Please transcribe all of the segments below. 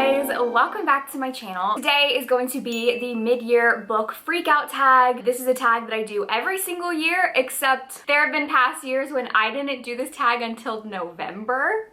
guys, welcome back to my channel. Today is going to be the mid-year book freakout tag. This is a tag that I do every single year, except there have been past years when I didn't do this tag until November.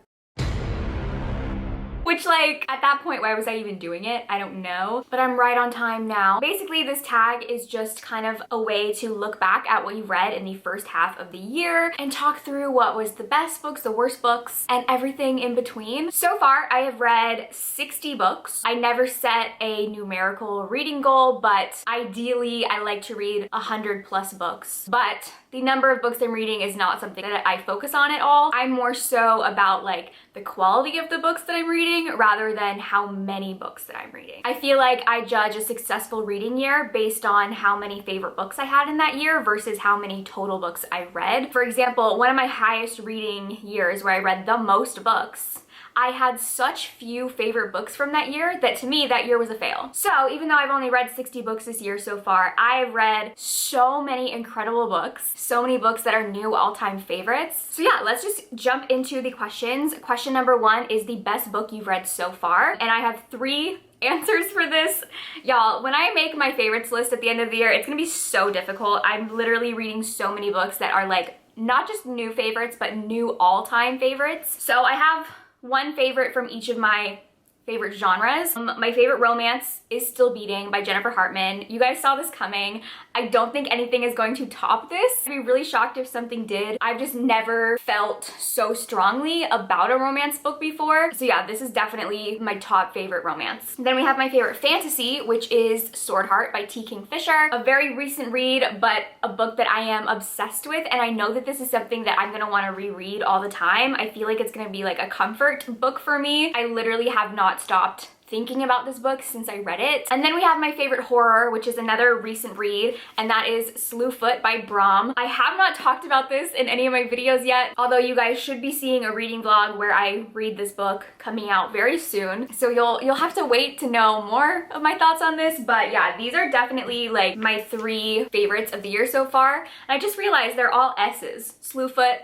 Which, like, at that point, why was I even doing it? I don't know, but I'm right on time now. Basically, this tag is just kind of a way to look back at what you read in the first half of the year and talk through what was the best books, the worst books, and everything in between. So far, I have read 60 books. I never set a numerical reading goal, but ideally, I like to read 100 plus books. But the number of books I'm reading is not something that I focus on at all. I'm more so about like the quality of the books that I'm reading rather than how many books that I'm reading. I feel like I judge a successful reading year based on how many favorite books I had in that year versus how many total books I read. For example, one of my highest reading years where I read the most books, I had such few favorite books from that year that to me that year was a fail. So even though I've only read 60 books this year so far, I've read so many incredible books, so many books that are new all-time favorites. So yeah, let's just jump into the questions. Question number 1 is the best book you've read so far, and I have 3 answers for this. Y'all, when I make my favorites list at the end of the year, it's gonna be so difficult. I'm literally reading so many books that are like not just new favorites, but new all-time favorites. So I have one favorite from each of my favorite genres. My favorite romance is Still Beating by Jennifer Hartman. You guys saw this coming. I don't think anything is going to top this. I'd be really shocked if something did. I've just never felt so strongly about a romance book before. So yeah, this is definitely my top favorite romance. Then we have my favorite fantasy, which is Sword Heart by T. Kingfisher. A very recent read, but a book that I am obsessed with, and I know that this is something that I'm gonna wanna reread all the time. I feel like it's gonna be like a comfort book for me. I literally have not stopped thinking about this book since I read it. And then we have my favorite horror, which is another recent read, and that is Slewfoot by Brom. I have not talked about this in any of my videos yet, although you guys should be seeing a reading vlog where I read this book coming out very soon. So you'll have to wait to know more of my thoughts on this, but yeah, these are definitely like my 3 favorites of the year so far. And I just realized they're all S's. Slewfoot,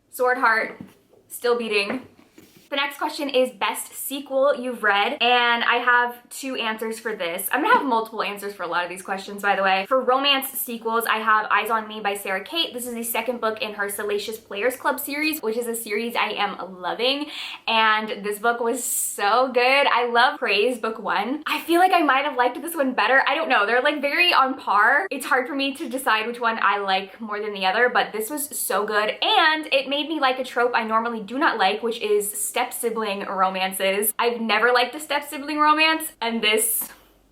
Sword Heart, Still Beating. The next question is best sequel you've read, and I have 2 answers for this. I'm gonna have multiple answers for a lot of these questions, by the way. For romance sequels, I have Eyes on Me by Sarah Kate. This is the second book in her Salacious Players Club series, which is a series I am loving, and this book was so good. I love Praise book 1. I feel like I might have liked this one better. I don't know, they're like very on par. It's hard for me to decide which one I like more than the other, but this was so good, and it made me like a trope I normally do not like, which is step-sibling romances. I've never liked a step-sibling romance, and this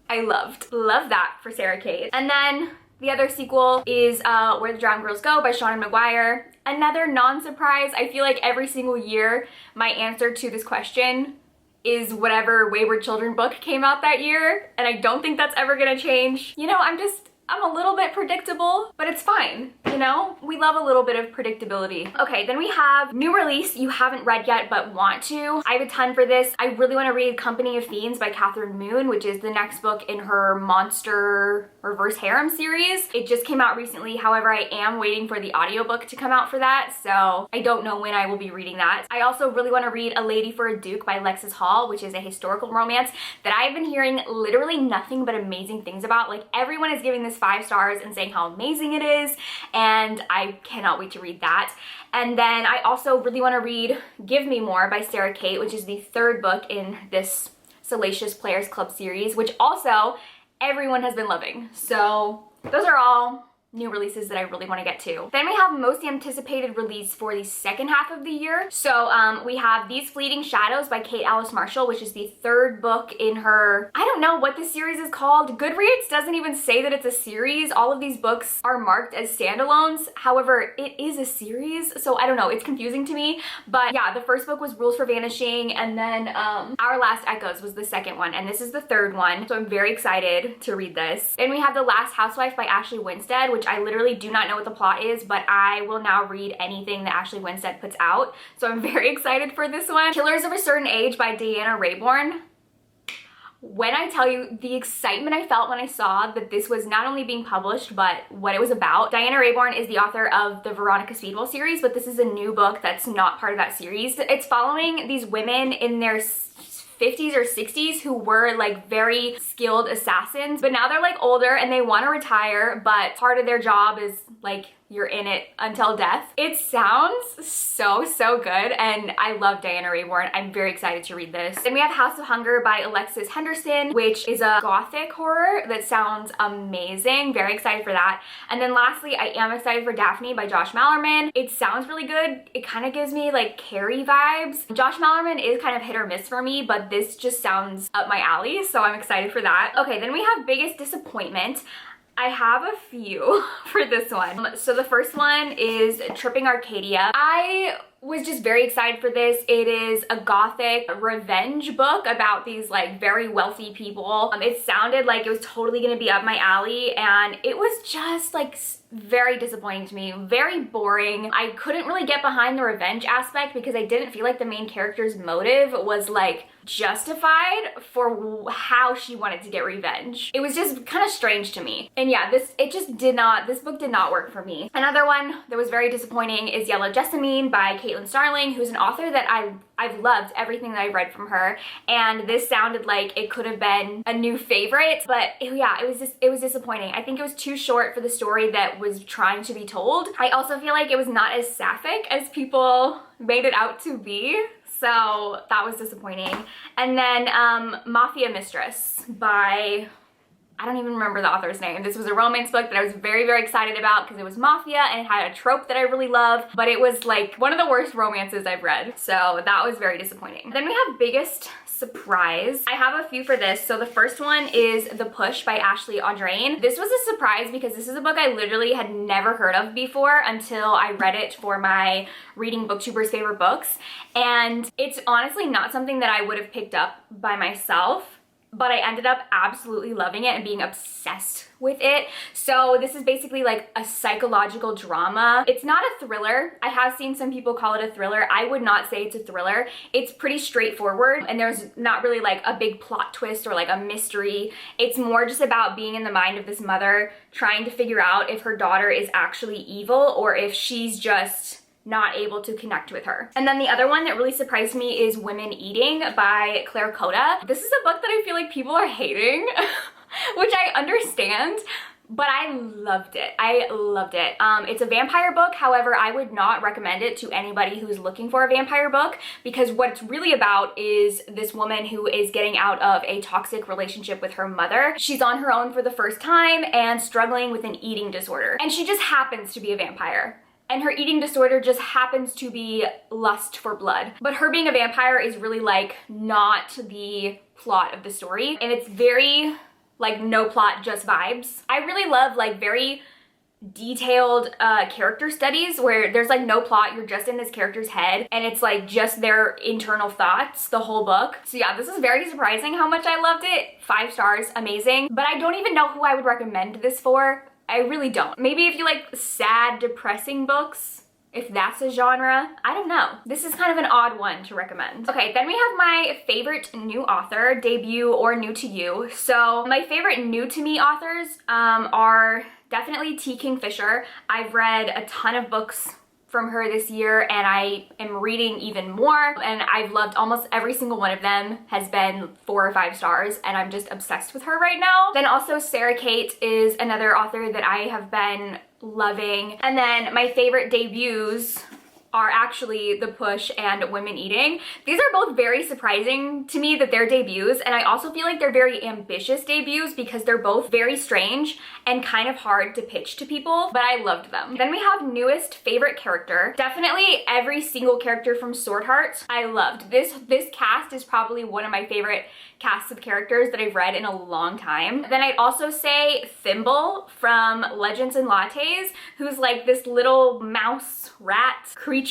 I loved. Love that for Sarah Kate. And then the other sequel is Where the Drowned Girls Go by Seanan McGuire. Another non-surprise. I feel like every single year my answer to this question is whatever Wayward Children book came out that year, and I don't think that's ever gonna change. You know, I'm a little bit predictable, but it's fine, you know? We love a little bit of predictability. Okay, then we have new release you haven't read yet but want to. I have a ton for this. I really want to read Company of Fiends by Catherine Moon, which is the next book in her Monster Reverse Harem series. It just came out recently, however, I am waiting for the audiobook to come out for that, so I don't know when I will be reading that. I also really want to read A Lady for a Duke by Lexis Hall, which is a historical romance that I've been hearing literally nothing but amazing things about. Like, everyone is giving this 5 stars and saying how amazing it is, and I cannot wait to read that. And then I also really want to read Give Me More by Sarah Kate, which is the 3rd book in this Salacious Players Club series, which also everyone has been loving. So those are all new releases that I really want to get to. Then we have most anticipated release for the second half of the year. So we have These Fleeting Shadows by Kate Alice Marshall, which is the 3rd book in her, I don't know what this series is called. Goodreads doesn't even say that it's a series. All of these books are marked as standalones. However, it is a series, so I don't know, it's confusing to me. But yeah, the 1st book was Rules for Vanishing, and then Our Last Echoes was the 2nd one, and this is the 3rd one. So I'm very excited to read this. Then we have The Last Housewife by Ashley Winstead, which I literally do not know what the plot is, but I will now read anything that Ashley Winstead puts out. So I'm very excited for this one. Killers of a Certain Age by Diana Raybourn. When I tell you the excitement I felt when I saw that this was not only being published, but what it was about. Diana Raybourn is the author of the Veronica Speedwell series, but this is a new book that's not part of that series. It's following these women in their 50s or 60s who were like very skilled assassins, but now they're like older and they want to retire, but part of their job is like you're in it until death. It sounds so good, and I love Diana Raybourn. I'm very excited to read this. Then we have House of Hunger by Alexis Henderson, which is a gothic horror that sounds amazing. Very excited for that. And then lastly, I am excited for Daphne by Josh Malerman. It sounds really good. It kind of gives me like Carrie vibes. Josh Malerman is kind of hit or miss for me, but this just sounds up my alley, so I'm excited for that. Okay, then we have Biggest Disappointment. I have a few for this one. So the first one is Tripping Arcadia. I was just very excited for this. It is a gothic revenge book about these like very wealthy people. It sounded like it was totally gonna be up my alley, and it was just like very disappointing to me, very boring. I couldn't really get behind the revenge aspect because I didn't feel like the main character's motive was like justified for how she wanted to get revenge. It was just kind of strange to me. And yeah, this book did not work for me. Another one that was very disappointing is Yellow Jessamine by Caitlin Starling, who's an author that I've loved everything that I've read from her, and this sounded like it could have been a new favorite, but yeah, it was disappointing. I think it was too short for the story that was trying to be told. I also feel like it was not as sapphic as people made it out to be, so that was disappointing. And then Mafia Mistress by, I don't even remember the author's name. This was a romance book that I was very excited about because it was mafia and it had a trope that I really love, but it was like one of the worst romances I've read, so that was very disappointing. Then we have Biggest Surprise. I have a few for this. So the first one is The Push by Ashley Audrain. This was a surprise because this is a book I literally had never heard of before until I read it for my Reading Booktuber's Favorite Books, and it's honestly not something that I would have picked up by myself, but I ended up absolutely loving it and being obsessed with it. So this is basically like a psychological drama. It's not a thriller. I have seen some people call it a thriller. I would not say it's a thriller. It's pretty straightforward, and there's not really like a big plot twist or like a mystery. It's more just about being in the mind of this mother trying to figure out if her daughter is actually evil or if she's just not able to connect with her. And then the other one that really surprised me is Women Eating by Claire Coda. This is a book that I feel like people are hating, which I understand, but I loved it. I loved it. It's a vampire book. However, I would not recommend it to anybody who's looking for a vampire book, because what it's really about is this woman who is getting out of a toxic relationship with her mother. She's on her own for the first time and struggling with an eating disorder. And she just happens to be a vampire. And her eating disorder just happens to be lust for blood. But her being a vampire is really like not the plot of the story. And it's very like no plot, just vibes. I really love like very detailed character studies where there's like no plot, you're just in this character's head and it's like just their internal thoughts the whole book. So yeah, this is very surprising how much I loved it. 5 stars, amazing. But I don't even know who I would recommend this for. I really don't. Maybe if you like sad, depressing books, if that's a genre, I don't know. This is kind of an odd one to recommend. Okay, then we have my favorite new author, debut or new to you. So my favorite new to me authors are definitely T. Kingfisher. I've read a ton of books from her this year and I am reading even more, and I've loved almost every single one of them. Has been 4 or 5 stars and I'm just obsessed with her right now. Then also Sarah Kate is another author that I have been loving. And then my favorite debuts are actually The Push and Women Eating. These are both very surprising to me that they're debuts, and I also feel like they're very ambitious debuts because they're both very strange and kind of hard to pitch to people, but I loved them. Then we have newest favorite character. Definitely every single character from Sword Heart I loved. This cast is probably one of my favorite casts of characters that I've read in a long time. Then I'd also say Thimble from Legends and Lattes, who's like this little mouse rat creature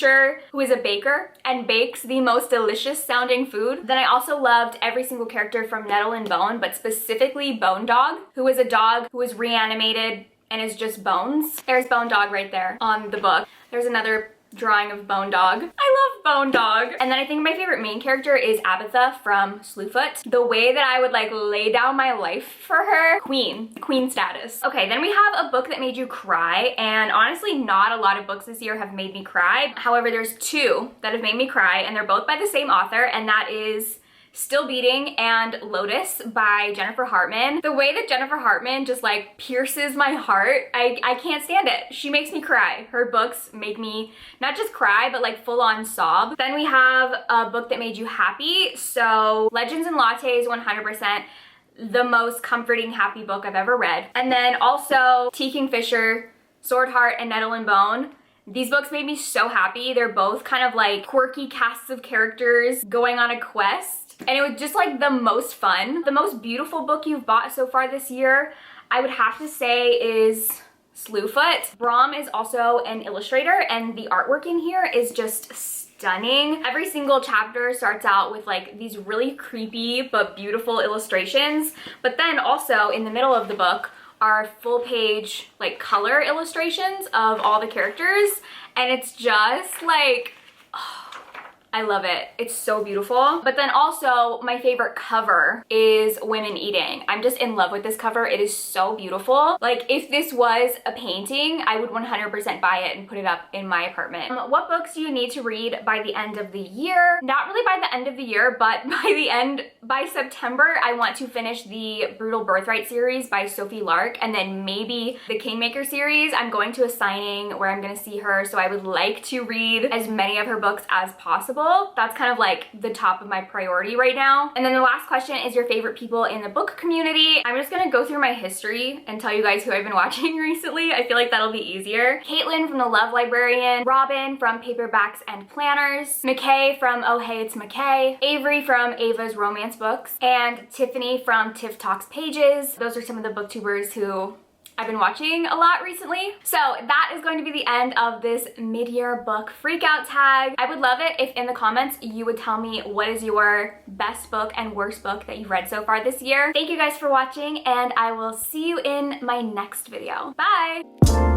who is a baker and bakes the most delicious sounding food. Then I also loved every single character from Nettle and Bone, but specifically Bone Dog, who is a dog who was reanimated and is just bones. There's Bone Dog right there on the book. There's another drawing of Bone Dog. I love Bone Dog. And then I think my favorite main character is Abatha from Slewfoot. The way that I would like lay down my life for her, queen status. Okay, then we have a book that made you cry, and honestly not a lot of books this year have made me cry. However, there's 2 that have made me cry, and they're both by the same author, and that is Still Beating and Lotus by Jennifer Hartman. The way that Jennifer Hartman just like pierces my heart, I can't stand it. She makes me cry. Her books make me not just cry, but like full on sob. Then we have a book that made you happy. So Legends and Lattes, 100%. The most comforting, happy book I've ever read. And then also T. Kingfisher, Sword Heart, and Nettle and Bone. These books made me so happy. They're both kind of like quirky casts of characters going on a quest. And it was just like the most fun. The most beautiful book you've bought so far this year, I would have to say, is Slewfoot. Brahm is also an illustrator, and the artwork in here is just stunning. Every single chapter starts out with like these really creepy but beautiful illustrations, but then also in the middle of the book are full page like color illustrations of all the characters, and it's just like, oh, I love it. It's so beautiful. But then also my favorite cover is Women Eating. I'm just in love with this cover. It is so beautiful. Like if this was a painting, I would 100% buy it and put it up in my apartment. What books do you need to read by the end of the year? Not really by the end of the year, but by September, I want to finish the Brutal Birthright series by Sophie Lark, and then maybe the Kingmaker series. I'm going to a signing where I'm gonna see her, so I would like to read as many of her books as possible. That's kind of like the top of my priority right now. And then the last question is your favorite people in the book community. I'm just gonna go through my history and tell you guys who I've been watching recently. I feel like that'll be easier. Caitlin from The Love Librarian, Robin from Paperbacks and Planners, McKay from Oh Hey It's McKay, Avery from Ava's Romance Books, and Tiffany from Tiff Talks Pages. Those are some of the booktubers who I've been watching a lot recently. So that is going to be the end of this mid-year book freakout tag. I would love it if in the comments you would tell me what is your best book and worst book that you've read so far this year. Thank you guys for watching, and I will see you in my next video. Bye!